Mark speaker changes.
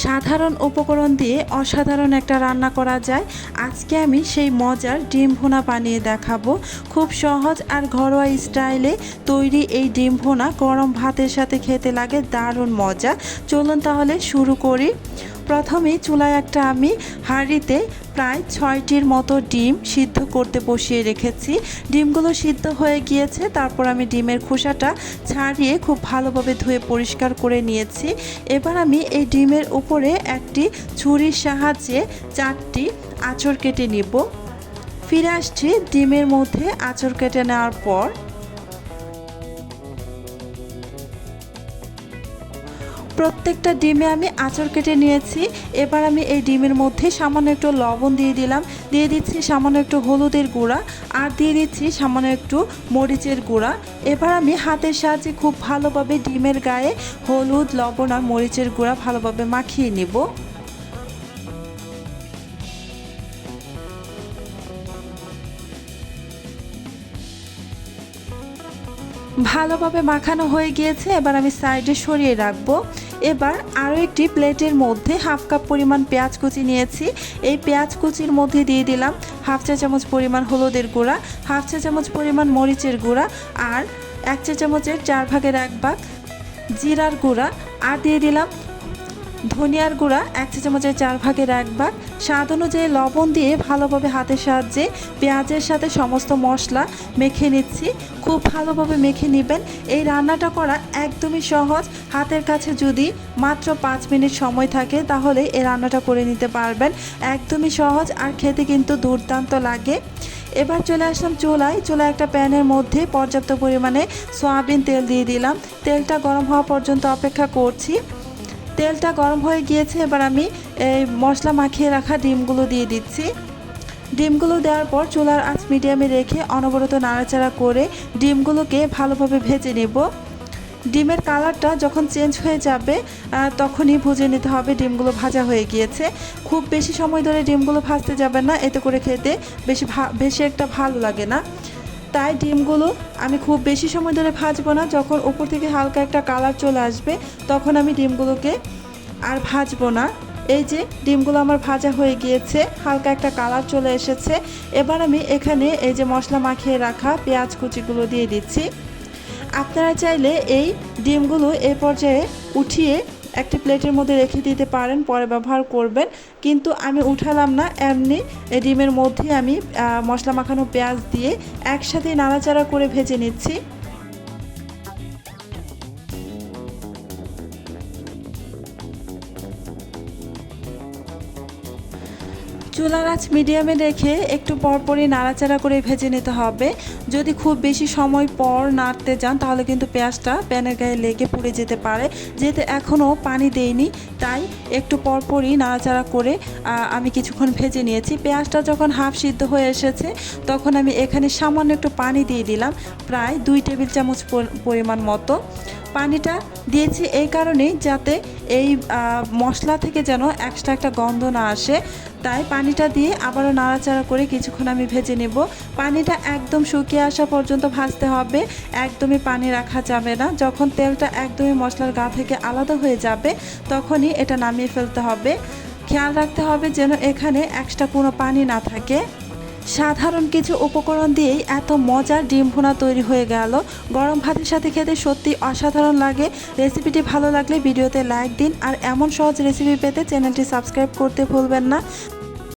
Speaker 1: সাধারণ উপকরণ দিয়ে অসাধারণ একটা রান্না করা যায়। আজকে আমি সেই মজার ডিম ভুনা বানিয়ে দেখাবো। খুব সহজ আর ঘরোয়া স্টাইলে তৈরি এই ডিম ভুনা গরম ভাতের সাথে খেতে লাগে দারুণ মজা। চলুন তাহলে শুরু করি। প্রথমেই চুলায় একটা আমি হাঁড়িতে প্রায় 6টির মতো ডিম সিদ্ধ করতে বসিয়ে রেখেছি। ডিমগুলো সিদ্ধ হয়ে গিয়েছে, তারপর আমি ডিমের খোসাটা ছাড়িয়ে খুব ভালোভাবে ধুয়ে পরিষ্কার করে নিয়েছি। এবার আমি এই ডিমের উপরে একটি ছুরির সাহায্যে 4টি আঁচড় কেটে নিব। ফিরে আসছি ডিমের মধ্যে আঁচড় কেটে নেওয়ার পর। প্রত্যেকটা ডিমে আমি আঁচড় কেটে নিয়েছি। এবার আমি এই ডিমের মধ্যে সামান্য একটু লবণ দিয়ে দিলাম, দিয়ে দিচ্ছি সামান্য একটু হলুদের গুঁড়া, আর দিয়ে দিচ্ছি সামান্য একটু মরিচের গুঁড়া। এবার আমি হাতের সাহায্যে খুব ভালোভাবে ডিমের গায়ে হলুদ, লবণ আর মরিচের গুঁড়া ভালোভাবে মাখিয়ে নেব। ভালোভাবে মাখানো হয়ে গিয়েছে, এবার আমি সাইডে সরিয়ে রাখবো। এবার আরও একটি প্লেটের মধ্যে হাফ কাপ পরিমাণ পেঁয়াজ কুচি নিয়েছি। এই পেঁয়াজ কুচির মধ্যে দিয়ে দিলাম হাফ চা চামচ পরিমাণ হলুদের গুঁড়া, হাফ চা চামচ পরিমাণ মরিচের গুঁড়া, আর 1 চা চামচের 4 ভাগের 1 ভাগ জিরার গুঁড়া, আর দিয়ে দিলাম ধনিয়ার গুঁড়া 1 চা চামচের 4 ভাগের 1 ভাগ। স্বাদ অনুযায়ী লবণ দিয়ে ভালোভাবে হাতের সাহায্যে পেঁয়াজের সাথে সমস্ত মশলা মেখে নিচ্ছি। খুব ভালোভাবে মেখে নেবেন। এই রান্নাটা করা একদমই সহজ। হাতের কাছে যদি মাত্র 5 মিনিট সময় থাকে তাহলে এই রান্নাটা করে নিতে পারবেন। একদমই সহজ আর খেতে কিন্তু দুর্দান্ত লাগে। এবার চলে আসলাম চুলায় একটা প্যানের মধ্যে পর্যাপ্ত পরিমাণে সয়াবিন তেল দিয়ে দিলাম। তেলটা গরম হওয়া পর্যন্ত অপেক্ষা করছি। তেলটা গরম হয়ে গিয়েছে, এবার আমি এই মশলা মাখিয়ে রাখা ডিমগুলো দিয়ে দিচ্ছি। ডিমগুলো দেওয়ার পর চুলার আঁচ মিডিয়ামে রেখে অনবরত নাড়াচাড়া করে ডিমগুলোকে ভালোভাবে ভেজে নেব। ডিমের কালারটা যখন চেঞ্জ হয়ে যাবে তখনই বুঝে নিতে হবে ডিমগুলো ভাজা হয়ে গিয়েছে। খুব বেশি সময় ধরে ডিমগুলো ভাজতে যাবেন না, এতে করে খেতে বেশি একটা ভালো লাগে না। তাই ডিমগুলো আমি খুব বেশি সময় ধরে ভাজবো না। যখন উপর থেকে হালকা একটা কালার চলে আসবে তখন আমি ডিমগুলোকে আর ভাজবো না। এই যে ডিমগুলো আমার ভাজা হয়ে গিয়েছে, হালকা একটা কালার চলে এসেছে। এবার আমি এখানে এই যে মশলা মাখিয়ে রাখা পেঁয়াজ কুচিগুলো দিয়ে দিচ্ছি। আপনারা চাইলে এই ডিমগুলো এই পর্যায়ে উঠিয়ে একটি প্লেটের মধ্যে রেখে দিতে পারেন, পরে ব্যবহার করবেন, কিন্তু আমি উঠালাম না। এমনি এই ডিমের মধ্যে আমি মশলা মাখানো পেঁয়াজ দিয়ে একসাথে নাড়াচাড়া করে ভেজে নিচ্ছি। চুলার আঁচ মিডিয়ামে রেখে একটু পরপরই নাড়াচাড়া করে ভেজে নিতে হবে। যদি খুব বেশি সময় পর নাড়তে যান তাহলে কিন্তু পেঁয়াজটা প্যানের গায়ে লেগে পুড়ে যেতে পারে। যেহেতু এখনও পানি দেইনি তাই একটু পরপরই নাড়াচাড়া করে আমি কিছুক্ষণ ভেজে নিয়েছি। পেঁয়াজটা যখন হাফ সিদ্ধ হয়ে এসেছে তখন আমি এখানে সামান্য একটু পানি দিয়ে দিলাম, প্রায় 2 টেবিল চামচ পরিমাণ মতো। পানিটা দিয়েছি এই কারণেই যাতে এই মশলা থেকে যেন এক্সট্রা একটা গন্ধ না আসে, তাই পানিটা দিয়ে আবারও নাড়াচাড়া করে কিছুক্ষণ আমি ভেজে নেব। পানিটা একদম শুকিয়ে আসা পর্যন্ত ভাজতে হবে, একদমই পানি রাখা যাবে না। যখন তেলটা একদমই মশলার গা থেকে আলাদা হয়ে যাবে তখনই এটা নামিয়ে ফেলতে হবে। খেয়াল রাখতে হবে যেন এখানে এক্সট্রা কোনো পানি না থাকে। সাধারণ কিছু উপকরণ দিয়েই এত মজার ডিম ভুনা তৈরি হয়ে গেল। গরম ভাতের সাথে খেতে সত্যি অসাধারণ লাগে। রেসিপিটি ভালো লাগলে ভিডিওতে লাইক দিন, আর এমন সহজ রেসিপি পেতে চ্যানেলটি সাবস্ক্রাইব করতে ভুলবেন না।